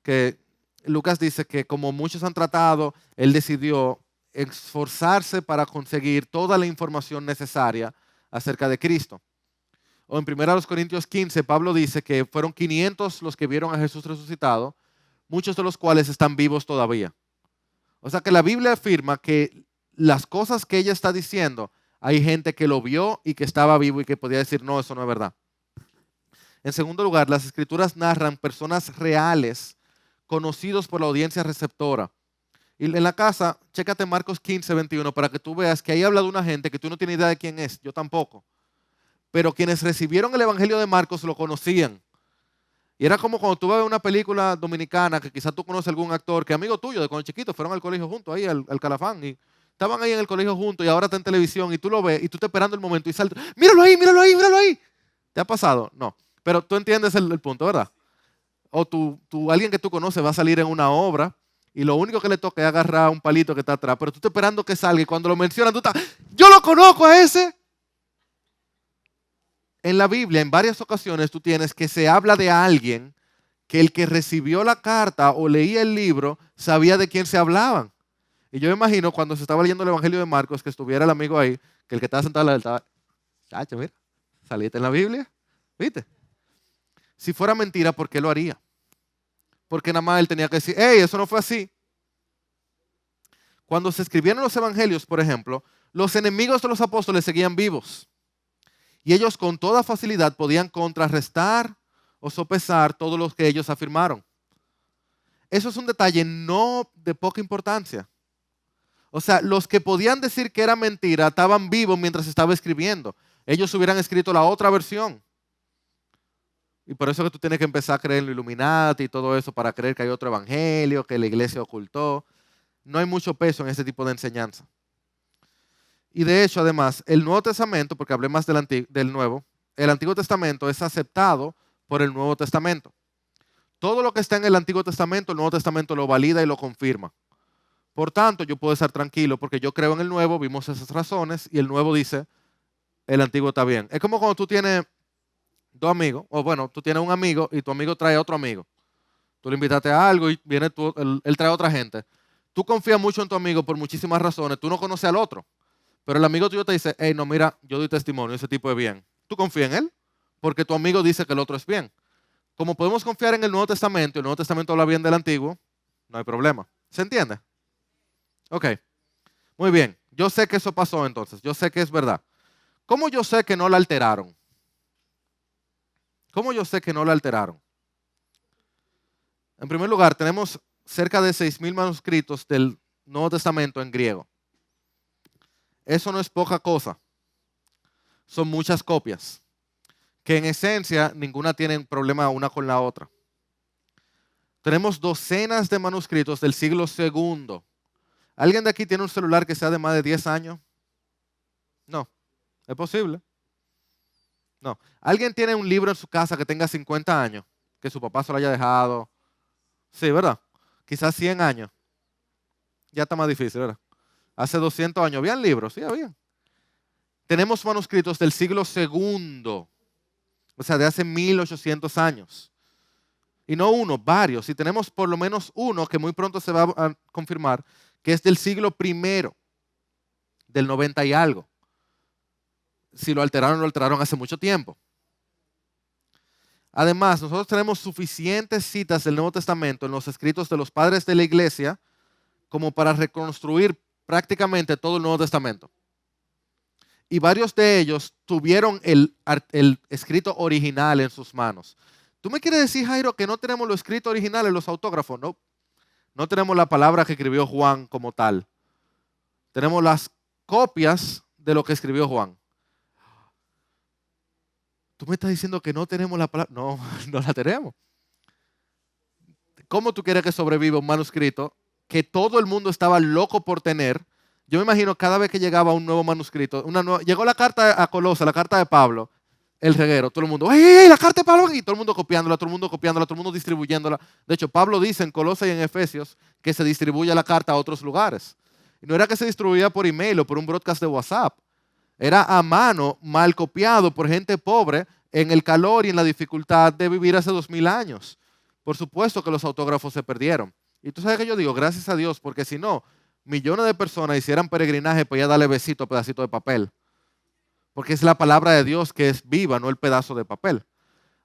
Que Lucas dice que como muchos han tratado, él decidió esforzarse para conseguir toda la información necesaria acerca de Cristo. O en 1 Corintios 15, Pablo dice que fueron 500 los que vieron a Jesús resucitado, muchos de los cuales están vivos todavía. O sea que la Biblia afirma que las cosas que ella está diciendo, hay gente que lo vio y que estaba vivo y que podía decir, no, eso no es verdad. En segundo lugar, las escrituras narran personas reales, conocidos por la audiencia receptora. Y en la casa, chécate Marcos 15, 21, para que tú veas que ahí habla de una gente que tú no tienes idea de quién es, yo tampoco. Pero quienes recibieron el evangelio de Marcos lo conocían. Y era como cuando tú ves una película dominicana que quizás tú conoces a algún actor que amigo tuyo de cuando chiquito fueron al colegio juntos, ahí al Calafán, y estaban ahí en el colegio juntos y ahora está en televisión y tú lo ves y tú estás esperando el momento y saltas, míralo ahí, míralo ahí, míralo ahí. ¿Te ha pasado? No. Pero tú entiendes el punto, ¿verdad? O alguien que tú conoces va a salir en una obra y lo único que le toca es agarrar un palito que está atrás, pero tú estás esperando que salga y cuando lo mencionan tú estás, yo lo conozco a ese. En la Biblia, en varias ocasiones, tú tienes que se habla de alguien que el que recibió la carta o leía el libro sabía de quién se hablaban. Y yo me imagino cuando se estaba leyendo el Evangelio de Marcos que estuviera el amigo ahí, que el que estaba sentado al lado estaba, chacho, mira, saliste en la Biblia, ¿viste? Si fuera mentira, ¿por qué lo haría? Porque nada más él tenía que decir, hey, eso no fue así. Cuando se escribieron los evangelios, por ejemplo, los enemigos de los apóstoles seguían vivos. Y ellos con toda facilidad podían contrarrestar o sopesar todo lo que ellos afirmaron. Eso es un detalle no de poca importancia. O sea, los que podían decir que era mentira estaban vivos mientras estaba escribiendo. Ellos hubieran escrito la otra versión. Y por eso que tú tienes que empezar a creer en lo Illuminati y todo eso para creer que hay otro evangelio, que la iglesia ocultó. No hay mucho peso en ese tipo de enseñanza. Y de hecho, además, el Nuevo Testamento, porque hablé más del Nuevo, el Antiguo Testamento es aceptado por el Nuevo Testamento. Todo lo que está en el Antiguo Testamento, el Nuevo Testamento lo valida y lo confirma. Por tanto, yo puedo estar tranquilo porque yo creo en el Nuevo, vimos esas razones y el Nuevo dice, el Antiguo está bien. Es como cuando tú tienes dos amigos, o bueno, tú tienes un amigo y tu amigo trae a otro amigo. Tú le invitaste a algo y viene él trae a otra gente. Tú confías mucho en tu amigo por muchísimas razones, tú no conoces al otro. Pero el amigo tuyo te dice, hey, no, mira, yo doy testimonio, ese tipo es bien. ¿Tú confías en él? Porque tu amigo dice que el otro es bien. Como podemos confiar en el Nuevo Testamento, y el Nuevo Testamento habla bien del Antiguo, no hay problema. ¿Se entiende? Ok, muy bien. Yo sé que eso pasó entonces, yo sé que es verdad. ¿Cómo yo sé que no la alteraron? ¿Cómo yo sé que no la alteraron? En primer lugar, tenemos cerca de 6,000 manuscritos del Nuevo Testamento en griego. Eso no es poca cosa. Son muchas copias, que en esencia ninguna tiene problema una con la otra. Tenemos docenas de manuscritos del siglo II. ¿Alguien de aquí tiene un celular que sea de más de 10 años? No, es posible. No. ¿Alguien tiene un libro en su casa que tenga 50 años? Que su papá se lo haya dejado. Sí, ¿verdad? Quizás 100 años. Ya está más difícil, ¿verdad? Hace 200 años. ¿Habían libros? Sí, habían. Tenemos manuscritos del siglo II. O sea, de hace 1800 años. Y no uno, varios. Y tenemos por lo menos uno que muy pronto se va a confirmar, que es del siglo I, del 90 y algo. Si lo alteraron hace mucho tiempo. Además, nosotros tenemos suficientes citas del Nuevo Testamento en los escritos de los padres de la iglesia como para reconstruir prácticamente todo el Nuevo Testamento. Y varios de ellos tuvieron el escrito original en sus manos. ¿Tú me quieres decir, Jairo, que no tenemos lo escrito original en los autógrafos? No, no tenemos la palabra que escribió Juan como tal. Tenemos las copias de lo que escribió Juan. ¿Tú me estás diciendo que no tenemos la palabra? No, no la tenemos. ¿Cómo tú quieres que sobreviva un manuscrito que todo el mundo estaba loco por tener? Yo me imagino cada vez que llegaba un nuevo manuscrito, llegó la carta a Colosas, la carta de Pablo, el reguero, todo el mundo, ¡ey, la carta de Pablo! Y todo el mundo copiándola, todo el mundo copiándola, todo el mundo distribuyéndola. De hecho, Pablo dice en Colosas y en Efesios que se distribuye la carta a otros lugares. Y no era que se distribuía por email o por un broadcast de WhatsApp. Era a mano, mal copiado por gente pobre en el calor y en la dificultad de vivir hace 2000 años. Por supuesto que los autógrafos se perdieron. Y tú sabes que yo digo, gracias a Dios, porque si no, millones de personas hicieran peregrinaje para ya darle besito a pedacito de papel. Porque es la palabra de Dios que es viva, no el pedazo de papel.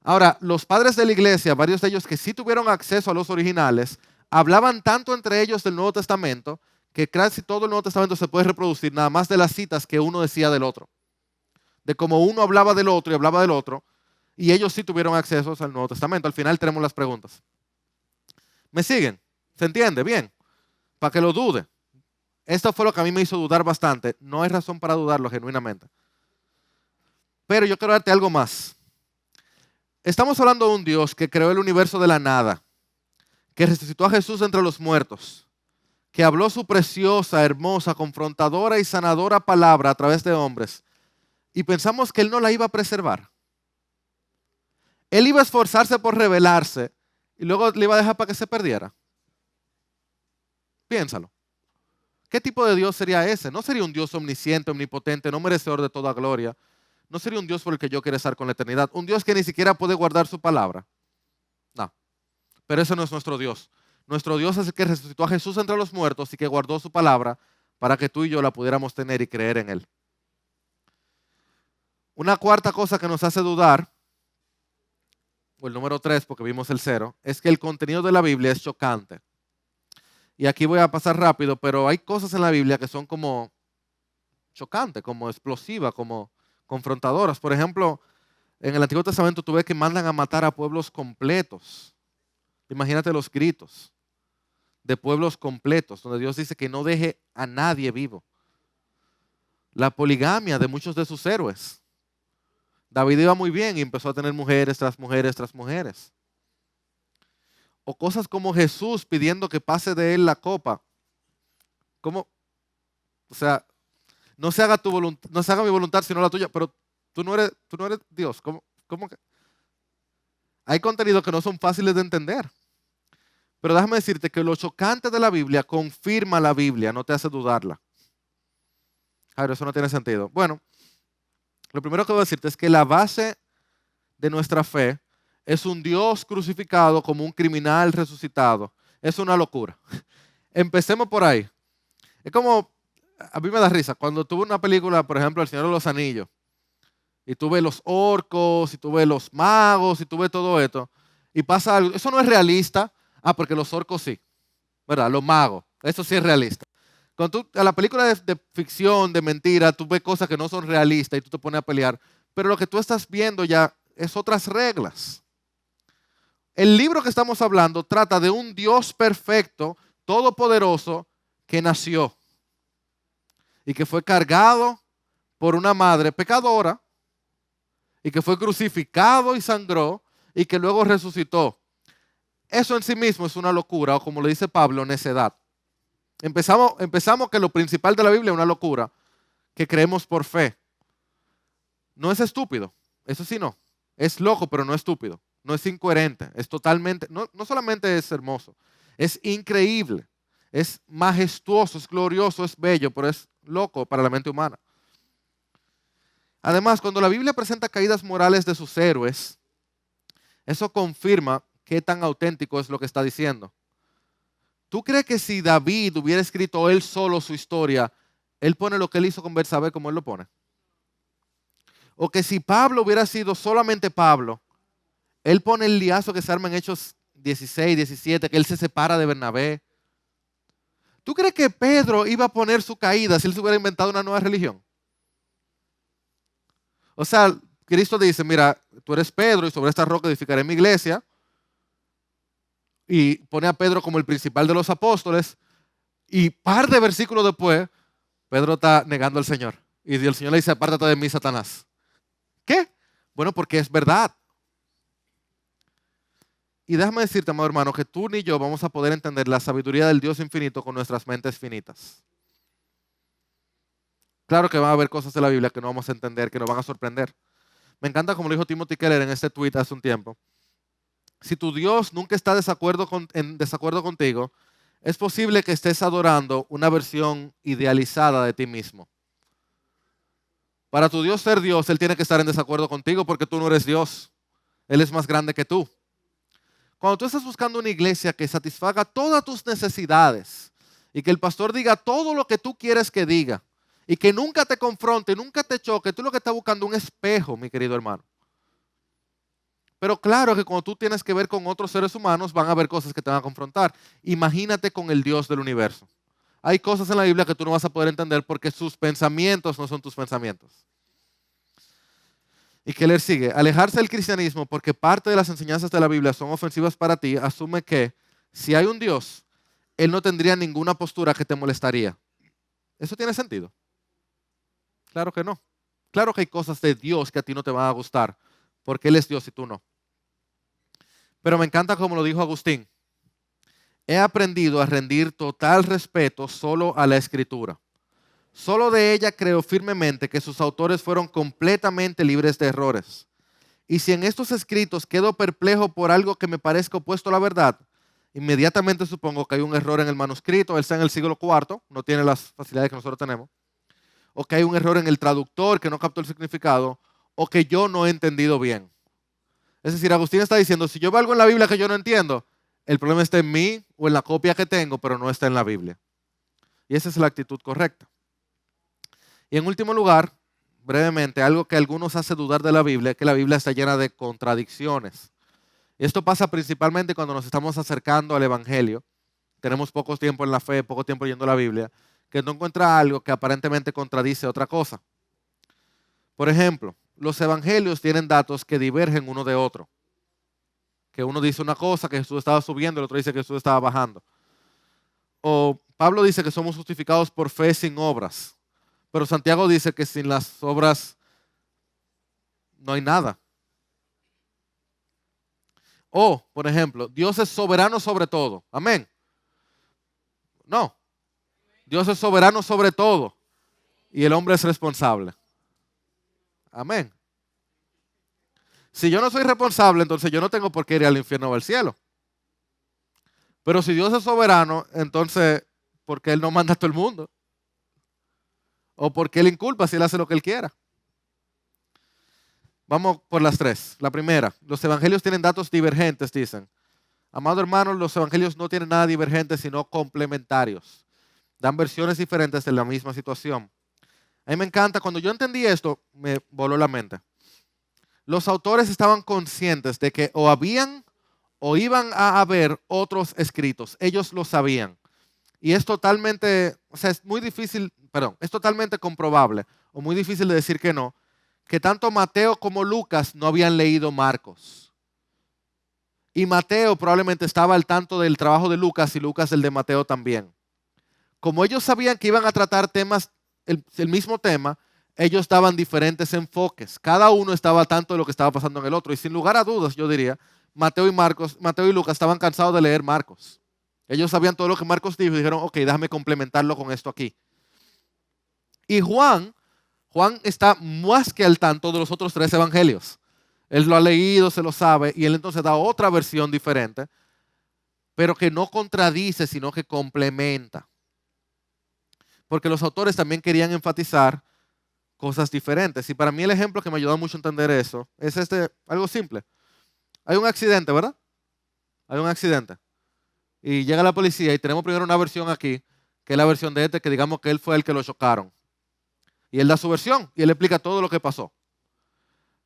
Ahora, los padres de la iglesia, varios de ellos que sí tuvieron acceso a los originales, hablaban tanto entre ellos del Nuevo Testamento que casi todo el Nuevo Testamento se puede reproducir nada más de las citas que uno decía del otro. De cómo uno hablaba del otro y hablaba del otro, y ellos sí tuvieron acceso al Nuevo Testamento. Al final tenemos las preguntas. ¿Me siguen? ¿Se entiende? Bien. Para que lo dude. Esto fue lo que a mí me hizo dudar bastante. No hay razón para dudarlo genuinamente. Pero yo quiero darte algo más. Estamos hablando de un Dios que creó el universo de la nada, que resucitó a Jesús entre los muertos, que habló su preciosa, hermosa, confrontadora y sanadora palabra a través de hombres, y pensamos que Él no la iba a preservar. Él iba a esforzarse por revelarse y luego le iba a dejar para que se perdiera. Piénsalo. ¿Qué tipo de Dios sería ese? No sería un Dios omnisciente, omnipotente, no merecedor de toda gloria. No sería un Dios por el que yo quiera estar con la eternidad. Un Dios que ni siquiera puede guardar su palabra. No. Pero ese no es nuestro Dios. Nuestro Dios es el que resucitó a Jesús entre los muertos y que guardó su palabra para que tú y yo la pudiéramos tener y creer en Él. Una cuarta cosa que nos hace dudar, o el número 3, porque vimos el 0, es que el contenido de la Biblia es chocante. Y aquí voy a pasar rápido, pero hay cosas en la Biblia que son como chocantes, como explosivas, como confrontadoras. Por ejemplo, en el Antiguo Testamento tú ves que mandan a matar a pueblos completos. Imagínate los gritos de pueblos completos, donde Dios dice que no deje a nadie vivo. La poligamia de muchos de sus héroes. David iba muy bien y empezó a tener mujeres tras mujeres tras mujeres. O cosas como Jesús pidiendo que pase de él la copa. ¿Cómo? O sea, no se haga tu voluntad, no se haga mi voluntad sino la tuya, pero tú no eres Dios. ¿Cómo que? Hay contenidos que no son fáciles de entender. Pero déjame decirte que lo chocante de la Biblia confirma la Biblia, no te hace dudarla. Jairo, eso no tiene sentido. Bueno, lo primero que voy a decirte es que la base de nuestra fe es un Dios crucificado como un criminal resucitado. Es una locura. Empecemos por ahí. Es como, a mí me da risa, cuando tuve una película, por ejemplo, El Señor de los Anillos, y tuve los orcos, y tuve los magos, y tuve todo esto, y pasa algo, eso no es realista, porque los orcos sí, ¿verdad? Los magos, eso sí es realista. Cuando tú, a la película de ficción, de mentira, tú ves cosas que no son realistas y tú te pones a pelear, pero lo que tú estás viendo ya es otras reglas. El libro que estamos hablando trata de un Dios perfecto, todopoderoso, que nació y que fue cargado por una madre pecadora y que fue crucificado y sangró y que luego resucitó. Eso en sí mismo es una locura, o como le dice Pablo, necedad. Empezamos que lo principal de la Biblia es una locura, que creemos por fe. No es estúpido, eso sí no. Es loco, pero no estúpido. No es incoherente, es totalmente, no solamente es hermoso, es increíble, es majestuoso, es glorioso, es bello, pero es loco para la mente humana. Además, cuando la Biblia presenta caídas morales de sus héroes, eso confirma qué tan auténtico es lo que está diciendo. ¿Tú crees que si David hubiera escrito él solo su historia, él pone lo que él hizo con Betsabé como él lo pone? O que si Pablo hubiera sido solamente Pablo, él pone el liazo que se arma en Hechos 16, 17, que él se separa de Bernabé. ¿Tú crees que Pedro iba a poner su caída si él se hubiera inventado una nueva religión? O sea, Cristo dice, mira, tú eres Pedro y sobre esta roca edificaré mi iglesia. Y pone a Pedro como el principal de los apóstoles. Y par de versículos después, Pedro está negando al Señor. Y el Señor le dice, apártate de mí, Satanás. ¿Qué? Bueno, porque es verdad. Y déjame decirte, amado hermano, que tú ni yo vamos a poder entender la sabiduría del Dios infinito con nuestras mentes finitas. Claro que van a haber cosas de la Biblia que no vamos a entender, que nos van a sorprender. Me encanta como lo dijo Timothy Keller en este tweet hace un tiempo. Si tu Dios nunca está en desacuerdo contigo, es posible que estés adorando una versión idealizada de ti mismo. Para tu Dios ser Dios, Él tiene que estar en desacuerdo contigo porque tú no eres Dios. Él es más grande que tú. Cuando tú estás buscando una iglesia que satisfaga todas tus necesidades y que el pastor diga todo lo que tú quieres que diga y que nunca te confronte, nunca te choque, tú lo que estás buscando es un espejo, mi querido hermano. Pero claro que cuando tú tienes que ver con otros seres humanos, van a haber cosas que te van a confrontar. Imagínate con el Dios del universo. Hay cosas en la Biblia que tú no vas a poder entender porque sus pensamientos no son tus pensamientos. Y que leer sigue. Alejarse del cristianismo porque parte de las enseñanzas de la Biblia son ofensivas para ti, asume que si hay un Dios, Él no tendría ninguna postura que te molestaría. ¿Eso tiene sentido? Claro que no. Claro que hay cosas de Dios que a ti no te van a gustar porque Él es Dios y tú no. Pero me encanta como lo dijo Agustín. He aprendido a rendir total respeto solo a la Escritura. Solo de ella creo firmemente que sus autores fueron completamente libres de errores. Y si en estos escritos quedo perplejo por algo que me parezca opuesto a la verdad, inmediatamente supongo que hay un error en el manuscrito, él está en el siglo IV, no tiene las facilidades que nosotros tenemos, o que hay un error en el traductor que no captó el significado, o que yo no he entendido bien. Es decir, Agustín está diciendo, si yo veo algo en la Biblia que yo no entiendo, el problema está en mí o en la copia que tengo, pero no está en la Biblia. Y esa es la actitud correcta. Y en último lugar, brevemente, algo que a algunos hace dudar de la Biblia, es que la Biblia está llena de contradicciones. Y esto pasa principalmente cuando nos estamos acercando al Evangelio. Tenemos poco tiempo en la fe, poco tiempo leyendo la Biblia, que no encuentra algo que aparentemente contradice otra cosa. Por ejemplo, los evangelios tienen datos que divergen uno de otro. Que uno dice una cosa, que Jesús estaba subiendo, el otro dice que Jesús estaba bajando. O Pablo dice que somos justificados por fe sin obras. Pero Santiago dice que sin las obras no hay nada. O, por ejemplo, Dios es soberano sobre todo. Amén. No, Dios es soberano sobre todo y el hombre es responsable. Amén. Si yo no soy responsable, entonces yo no tengo por qué ir al infierno o al cielo. Pero si Dios es soberano, entonces, ¿por qué Él no manda a todo el mundo? ¿O por qué Él inculpa si Él hace lo que Él quiera? Vamos por las tres. La primera, los evangelios tienen datos divergentes, dicen. Amado hermano, los evangelios no tienen nada divergente, sino complementarios. Dan versiones diferentes de la misma situación. A mí me encanta, cuando yo entendí esto, me voló la mente. Los autores estaban conscientes de que o habían o iban a haber otros escritos. Ellos lo sabían. Y es totalmente, o sea, es muy difícil, perdón, es totalmente comprobable o muy difícil de decir que no, que tanto Mateo como Lucas no habían leído Marcos. Y Mateo probablemente estaba al tanto del trabajo de Lucas y Lucas el de Mateo también. Como ellos sabían que iban a tratar temas, el mismo tema, ellos daban diferentes enfoques. Cada uno estaba al tanto de lo que estaba pasando en el otro. Y sin lugar a dudas, yo diría, Mateo y Lucas estaban cansados de leer Marcos. Ellos sabían todo lo que Marcos dijo y dijeron, ok, déjame complementarlo con esto aquí. Y Juan está más que al tanto de los otros tres evangelios. Él lo ha leído, se lo sabe, y él entonces da otra versión diferente, pero que no contradice, sino que complementa. Porque los autores también querían enfatizar cosas diferentes. Y para mí el ejemplo que me ayudó mucho a entender eso es algo simple. Hay un accidente, ¿verdad? Hay un accidente. Y llega la policía y tenemos primero una versión aquí, que es la versión de que digamos que él fue el que lo chocaron. Y él da su versión y él explica todo lo que pasó.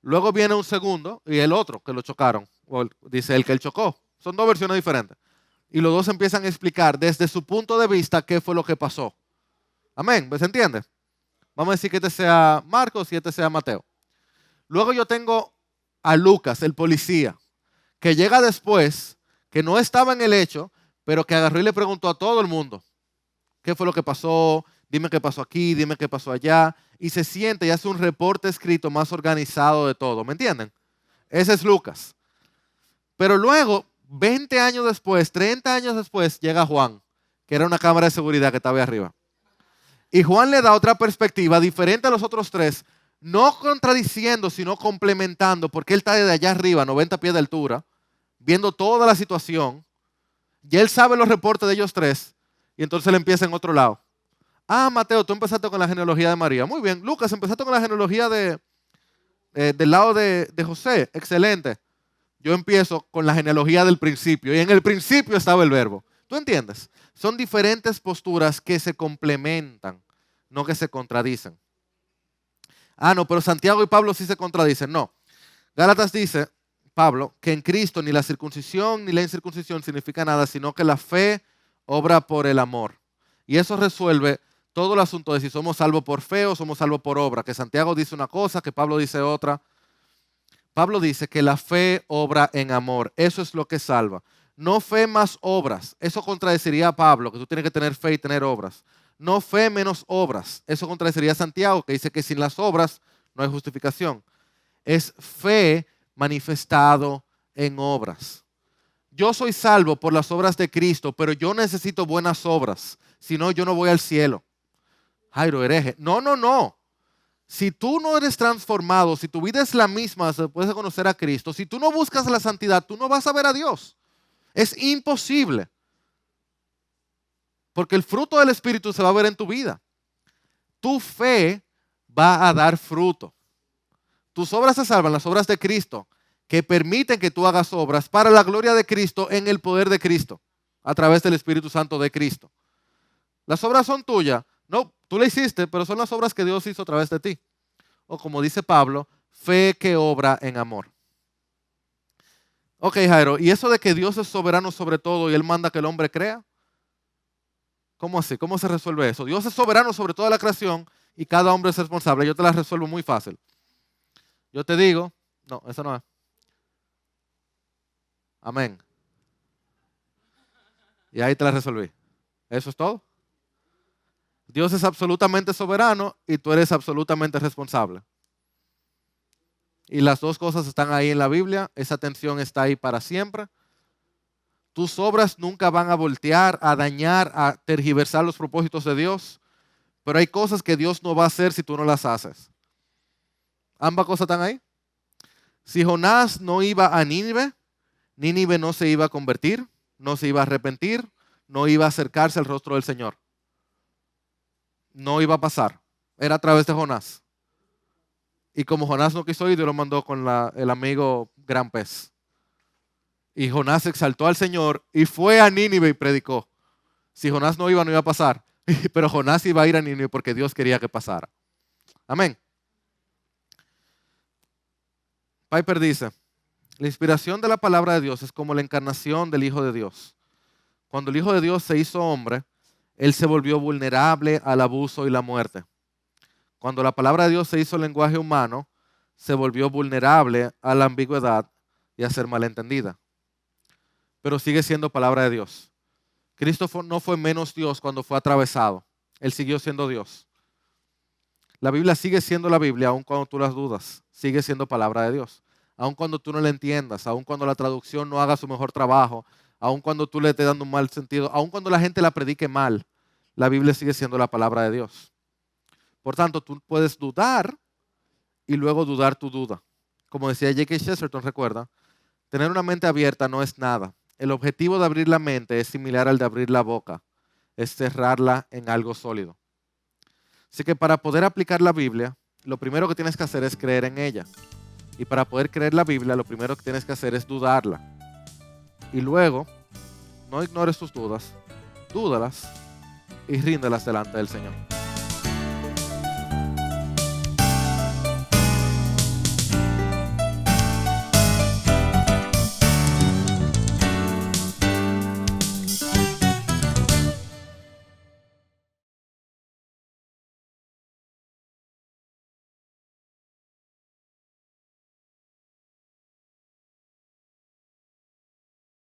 Luego viene un segundo y el otro que lo chocaron. O dice el que él chocó. Son dos versiones diferentes. Y los dos empiezan a explicar desde su punto de vista qué fue lo que pasó. Amén. ¿Se entiende? Vamos a decir que este sea Marcos y este sea Mateo. Luego yo tengo a Lucas, el policía, que llega después, que no estaba en el hecho, pero que agarró y le preguntó a todo el mundo qué fue lo que pasó, dime qué pasó aquí, dime qué pasó allá, y se siente y hace un reporte escrito más organizado de todo. ¿Me entienden? Ese es Lucas. Pero luego, 20 años después, 30 años después, llega Juan, que era una cámara de seguridad que estaba ahí arriba. Y Juan le da otra perspectiva diferente a los otros tres, no contradiciendo, sino complementando, porque él está desde allá arriba, 90 pies de altura, viendo toda la situación. Y él sabe los reportes de ellos tres, y entonces le empieza en otro lado. Ah, Mateo, tú empezaste con la genealogía de María. Muy bien. Lucas, empezaste con la genealogía del lado de José. Excelente. Yo empiezo con la genealogía del principio, y en el principio estaba el verbo. ¿Tú entiendes? Son diferentes posturas que se complementan, no que se contradicen. Ah, no, pero Santiago y Pablo sí se contradicen. No. Gálatas dice, Pablo, que en Cristo ni la circuncisión ni la incircuncisión significa nada, sino que la fe obra por el amor. Y eso resuelve todo el asunto de si somos salvos por fe o somos salvos por obra. Que Santiago dice una cosa, que Pablo dice otra. Pablo dice que la fe obra en amor. Eso es lo que salva. No fe más obras. Eso contradeciría a Pablo, que tú tienes que tener fe y tener obras. No fe menos obras. Eso contradeciría a Santiago, que dice que sin las obras no hay justificación. Es fe manifestado en obras. Yo soy salvo por las obras de Cristo, pero yo necesito buenas obras. Si no, yo no voy al cielo. Jairo, hereje. No, no, no. Si tú no eres transformado, si tu vida es la misma después de conocer a Cristo, si tú no buscas la santidad, tú no vas a ver a Dios. Es imposible. Porque el fruto del Espíritu se va a ver en tu vida. Tu fe va a dar fruto. Tus obras se salvan, las obras de Cristo, que permiten que tú hagas obras para la gloria de Cristo en el poder de Cristo, a través del Espíritu Santo de Cristo. Las obras son tuyas. No, tú le hiciste, pero son las obras que Dios hizo a través de ti. O como dice Pablo, fe que obra en amor. Ok, Jairo, ¿y eso de que Dios es soberano sobre todo y Él manda que el hombre crea? ¿Cómo así? ¿Cómo se resuelve eso? Dios es soberano sobre toda la creación y cada hombre es responsable. Yo te la resuelvo muy fácil. Yo te digo, no, eso no es. Amén. Y ahí te la resolví. Eso es todo. Dios es absolutamente soberano y tú eres absolutamente responsable. Y las dos cosas están ahí en la Biblia. Esa tensión está ahí para siempre. Tus obras nunca van a voltear, a dañar, a tergiversar los propósitos de Dios. Pero hay cosas que Dios no va a hacer si tú no las haces. Ambas cosas están ahí. Si Jonás no iba a Nínive, Nínive no se iba a convertir, no se iba a arrepentir, no iba a acercarse al rostro del Señor. No iba a pasar. Era a través de Jonás. Y como Jonás no quiso ir, Dios lo mandó con el amigo gran pez. Y Jonás exaltó al Señor y fue a Nínive y predicó. Si Jonás no iba a pasar. Pero Jonás iba a ir a Nínive porque Dios quería que pasara. Amén. Piper dice, la inspiración de la palabra de Dios es como la encarnación del Hijo de Dios. Cuando el Hijo de Dios se hizo hombre, Él se volvió vulnerable al abuso y la muerte. Cuando la palabra de Dios se hizo lenguaje humano, se volvió vulnerable a la ambigüedad y a ser malentendida. Pero sigue siendo palabra de Dios. Cristo no fue menos Dios cuando fue atravesado. Él siguió siendo Dios. La Biblia sigue siendo la Biblia aun cuando tú las dudas. Sigue siendo palabra de Dios. Aun cuando tú no la entiendas, aun cuando la traducción no haga su mejor trabajo, aun cuando tú le estés dando un mal sentido, aun cuando la gente la predique mal, la Biblia sigue siendo la palabra de Dios. Por tanto, tú puedes dudar y luego dudar tu duda. Como decía J.K. Chesterton, recuerda, tener una mente abierta no es nada. El objetivo de abrir la mente es similar al de abrir la boca, es cerrarla en algo sólido. Así que para poder aplicar la Biblia, lo primero que tienes que hacer es creer en ella. Y para poder creer la Biblia, lo primero que tienes que hacer es dudarla. Y luego, no ignores tus dudas, dúdalas y ríndelas delante del Señor.